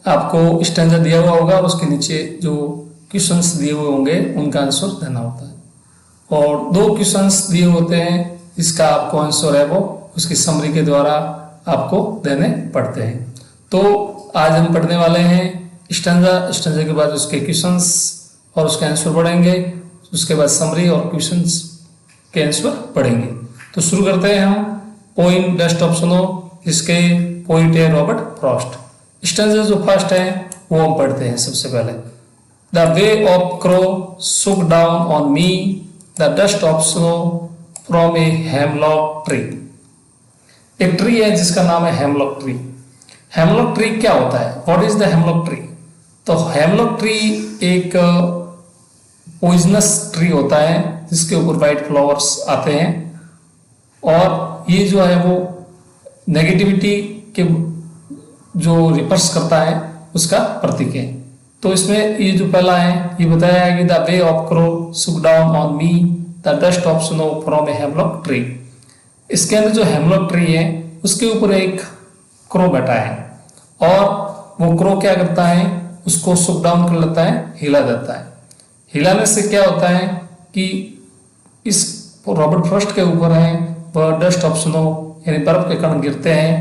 आपको स्टैंजा दिया हुआ होगा और उसके नीचे जो क्वेश्चंस दिए हुए होंगे उनका आंसर देना होता है। और 2 क्वेश्चंस दिए होते हैं जिसका आपको आंसर है वो उसकी समरी के द्वारा आपको देने पड़ते हैं। तो आज हम पढ़ने वाले हैं स्टैंजा के बाद उसके क्वेश्चंस और उसके आंसर पढ़ेंगे, उसके बाद समरी और क्वेश्चंस के आंसर पढ़ेंगे। तो शुरू करते हैं हम पोइम डस्ट ऑफ स्नो, जिसके पोइट है रॉबर्ट फ्रॉस्ट। स्टैंजा जो फर्स्ट है वो हम पढ़ते हैं सबसे पहले। द वे ऑफ क्रो सुक down on me the dust of snow from a hemlock tree. एक ट्री है जिसका नाम है हेमलॉक ट्री। हेमलॉक ट्री क्या होता है? What is the hemlock tree? तो हेमलॉक ट्री एक पॉइजनस ट्री होता है जिसके ऊपर वाइट फ्लावर्स आते हैं और ये जो है वो नेगेटिविटी के जो रिपर्स करता है उसका प्रतीक है। तो इसमें ये जो पहला है ये बताया है कि द वे ऑफ क्रो सुक down on me the dust of snow from a hemlock tree. इसके अंदर जो हेमलॉक ट्री है उसके ऊपर एक क्रो बैठा है और वो क्रो क्या करता है, उसको सुक डाउन कर लेता है, हिला देता है। हिलाने से क्या होता है कि इस रॉबर्ट फ्रॉस्ट के ऊपर है वह डस्ट ऑफ स्नो यानी बर्फ के कण गिरते हैं,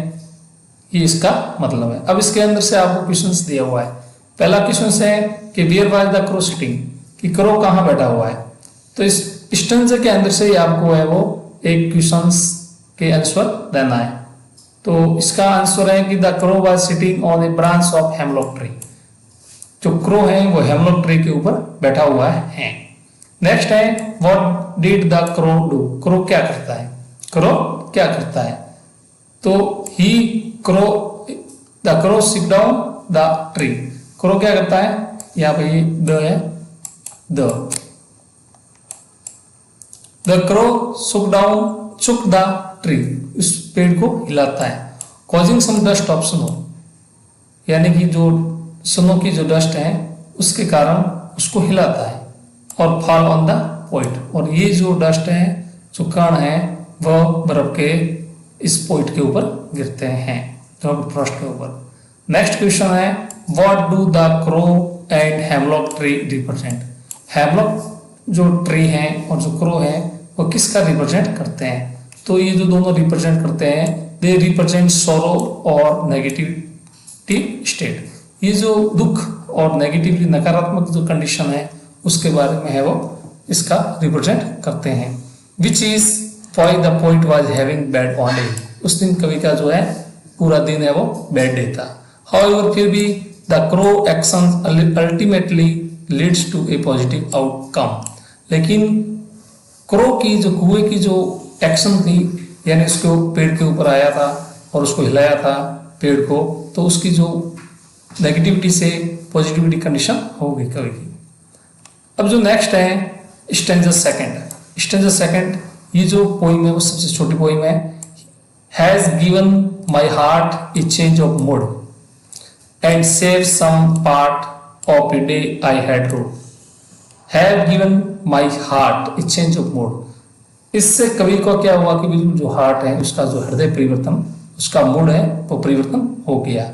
ये इसका मतलब है। अब इसके अंदर से आपको क्वेश्चंस दिया हुआ है। पहला क्वेश्चन है कि where was the crow sitting, कि क्रो कहाँ बैठा हुआ है। तो इस स्टैंजा के अंदर से ही आपको है वो एक क्वेश्चंस के आंसर देना है। तो इसका आंसर है कि the crow was sitting on A branch of hemlock tree. जो क्रो है वो हेमलॉक ट्री के ऊपर बैठा हुआ है। नेक्स्ट है what did the crow do. Crow क्या करता है? क्रो क्या करता है? तो ही crow the crow sit down the tree. Crow क्या करता है? यहाँ पे द है, the crow shook the tree, इस पेड़ को हिलाता है। Causing some dust of snow, यानी कि जो स्नो की जो डस्ट है उसके कारण उसको हिलाता है। और फॉल ऑन द पॉइंट, और ये जो डस्ट है जो कण है वह बर्फ के इस पॉइंट के ऊपर गिरते हैं, रॉबर्ट फ्रॉस्ट के ऊपर। नेक्स्ट क्वेश्चन है what do the crow and hemlock tree represent. Hemlock जो ट्री है और जो क्रो है वो किसका रिप्रेजेंट करते हैं? तो ये जो दोनों रिप्रेजेंट करते हैं दे रिप्रेजेंट सॉरो और नेगेटिविटी स्टेट। ये जो दुख और नेगेटिवली नकारात्मक जो कंडीशन है उसके बारे में है वो इसका रिप्रेजेंट करते हैं। Which is why the poet was having bad on day. उस दिन कवि का जो है पूरा दिन है वो बैड डे था। हाउएवर फिर भी the crow action ultimately leads to a positive outcome. लेकिन क्रो की जो कुएं की जो एक्शन थी, यानी उसको पेड़ के ऊपर आया था और उसको हिलाया था पेड़ को, तो उसकी जो नेगेटिविटी से पॉजिटिविटी कंडीशन हो गई कवि की। अब जो नेक्स्ट है स्टैंजा सेकंड। स्टैंजा सेकंड ये जो पोइम है वो सबसे छोटी पोइम है। Has given my heart a change of mood and save some part of a day I had rued. Have given my heart a change of mood. इससे कवि को क्या हुआ कि बिल्कुल जो हार्ट है उसका जो हृदय परिवर्तन, उसका मूड है वो परिवर्तन हो गया।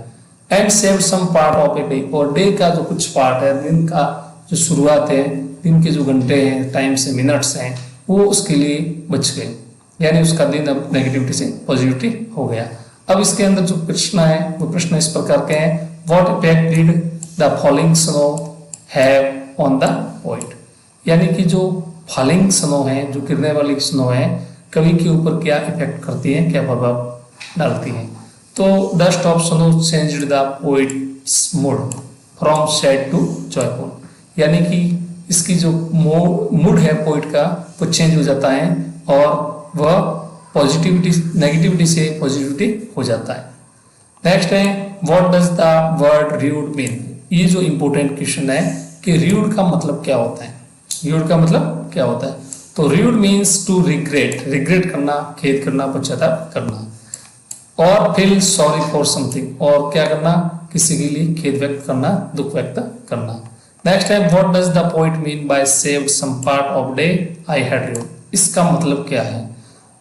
And save some part of a day, और डे का जो कुछ पार्ट है, दिन का जो शुरुआत है, दिन के जो घंटे हैं, टाइम से मिनट्स हैं, वो उसके लिए बच गए, यानी उसका दिन अब नेगेटिविटी से पॉजिटिविटी हो गया। अब इसके अंदर जो प्रश्न है वो प्रश्न इस प्रकार के हैं। What effect did the falling snow have on the poet. यानी कि जो फॉलिंग स्नो है, जो गिरने वाली स्नो है, कवि के ऊपर क्या इफेक्ट करती है, क्या प्रभाव डालती है। तो dust of snow changed the poet's mood from sad to joyful. यानी कि इसकी जो मूड है पोइट का वो चेंज हो जाता है और वह पॉजिटिविटी नेगेटिविटी से पॉजिटिविटी हो जाता है। नेक्स्ट है what does the word rude mean. ये जो इंपॉर्टेंट क्वेश्चन है कि र्यूड का मतलब क्या होता है। र्यूड का मतलब क्या होता है? तो र्यूड मीन्स टू रिग्रेट करना, खेद करना, पश्चाताप करना। और फील सॉरी फॉर समथिंग, और क्या करना, किसी के लिए खेद व्यक्त करना, दुख व्यक्त करना। नेक्स्ट है what does the poet mean by saved some part of day I had rued. इसका मतलब क्या है?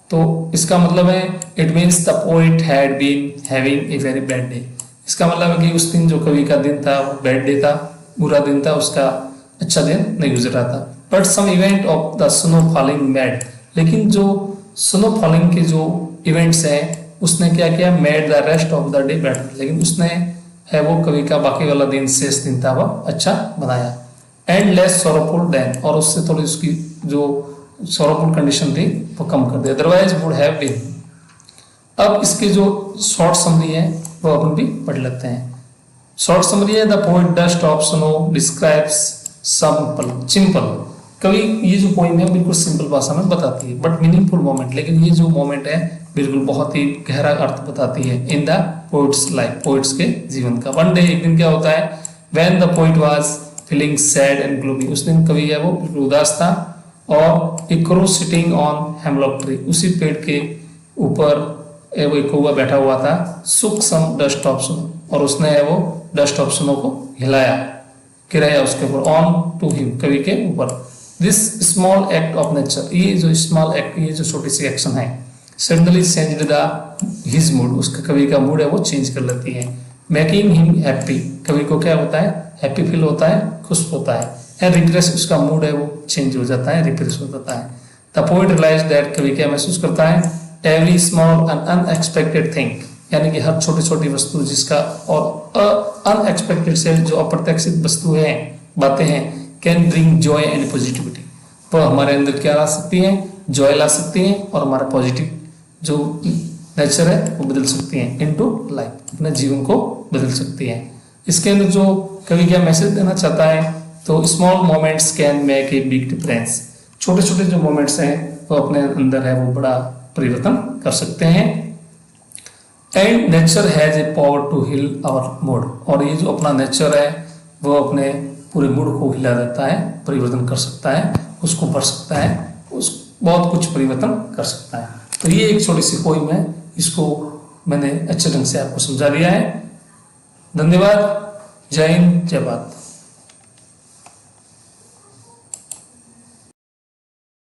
तो इसका मतलब है it means the poet had been having a very bad day. इसका मतलब है कि उस दिन जो कवि का दिन था वो बैड डे था, बुरा दिन था, उसका अच्छा दिन नहीं गुजरा था। But some event of the snow falling made, लेकिन जो स्नो फॉलिंग के जो इवेंट्स हैं उसने क्या किया, made the rest of the day better, लेकिन उसने है वो कवि का बाकी वाला दिन, शेष दिन था वह अच्छा बनाया। एंड लेस सोरोफुल देन, और उससे थोड़ी उसकी जो सोरोफुल कंडीशन थी वो कम कर दी, अदरवाइज वुड हैव बीन। अब इसके जो शॉर्ट समरी है वो अपन भी पढ़ लेते हैं। शॉर्ट समरी है, the poet dust of snow describes simple. कवि ये जो पोइम है बिल्कुल सिंपल भाषा में बताती है बट मीनिंगफुल मोमेंट, लेकिन ये जो मोमेंट है बिल्कुल बहुत ही गहरा अर्थ बताती है in the poets life, poets के जीवन का। वन डे, एक दिन क्या होता है, when the poet was feeling sad and gloomy, उस दिन कवि है वो बिल्कुल उदास था। और a crow sitting on hemlock tree, उसी पेड़ के ऊपर वो एक कौवा बैठा हुआ था। सुक सम डस्ट ऑफ स्नो, और उसने है वो डस्ट ऑफ स्नो को हिलाया, गिराया उसके ऊपर, ऑन टू हिम, कवि के ऊपर। This small act of nature, ये जो स्मॉल एक्ट, ये जो छोटी सी एक्शन है, suddenly changed the his mood, उसका कवि का मूड है वो चेंज कर लेती है। मेकिंग हिम हैप्पी, कवि को क्या होता है, हैप्पी फील होता है, खुश होता है। एंड रिफ्रेश, उसका मूड है वो चेंज हो जाता है, रिफ्रेश हो जाता है। द पोएट रियलाइज दैट, कवि क्या महसूस करता है, every small and unexpected thing, यानी कि हर छोटी छोटी वस्तु जिसका, और अनएक्सपेक्टेड से जो अप्रत्याशित वस्तु है, बातें हैं, can bring Joy and positivity, वो हमारे अंदर क्या ला सकती हैं, जॉय ला सकती हैं, और हमारा पॉजिटिव जो नेचर है वो बदल सकती हैं इनटू लाइफ, अपने जीवन को बदल सकती हैं। इसके अंदर जो कवि क्या मैसेज देना चाहता है, तो small moments can make a big difference, छोटे छोटे जो मोमेंट्स हैं वो अपने अंदर है वो बड़ा परिवर्तन कर सकते हैं। And nature has a power to heal our mood, और ये जो अपना नेचर है वो अपने पूरे मूड को हिला देता है, परिवर्तन कर सकता है, उसको बढ़ सकता है, उस बहुत कुछ परिवर्तन कर सकता है। तो ये एक छोटी सी पोइम है, इसको मैंने अच्छे ढंग से आपको समझा दिया है। धन्यवाद, जय हिंद, जय भारत।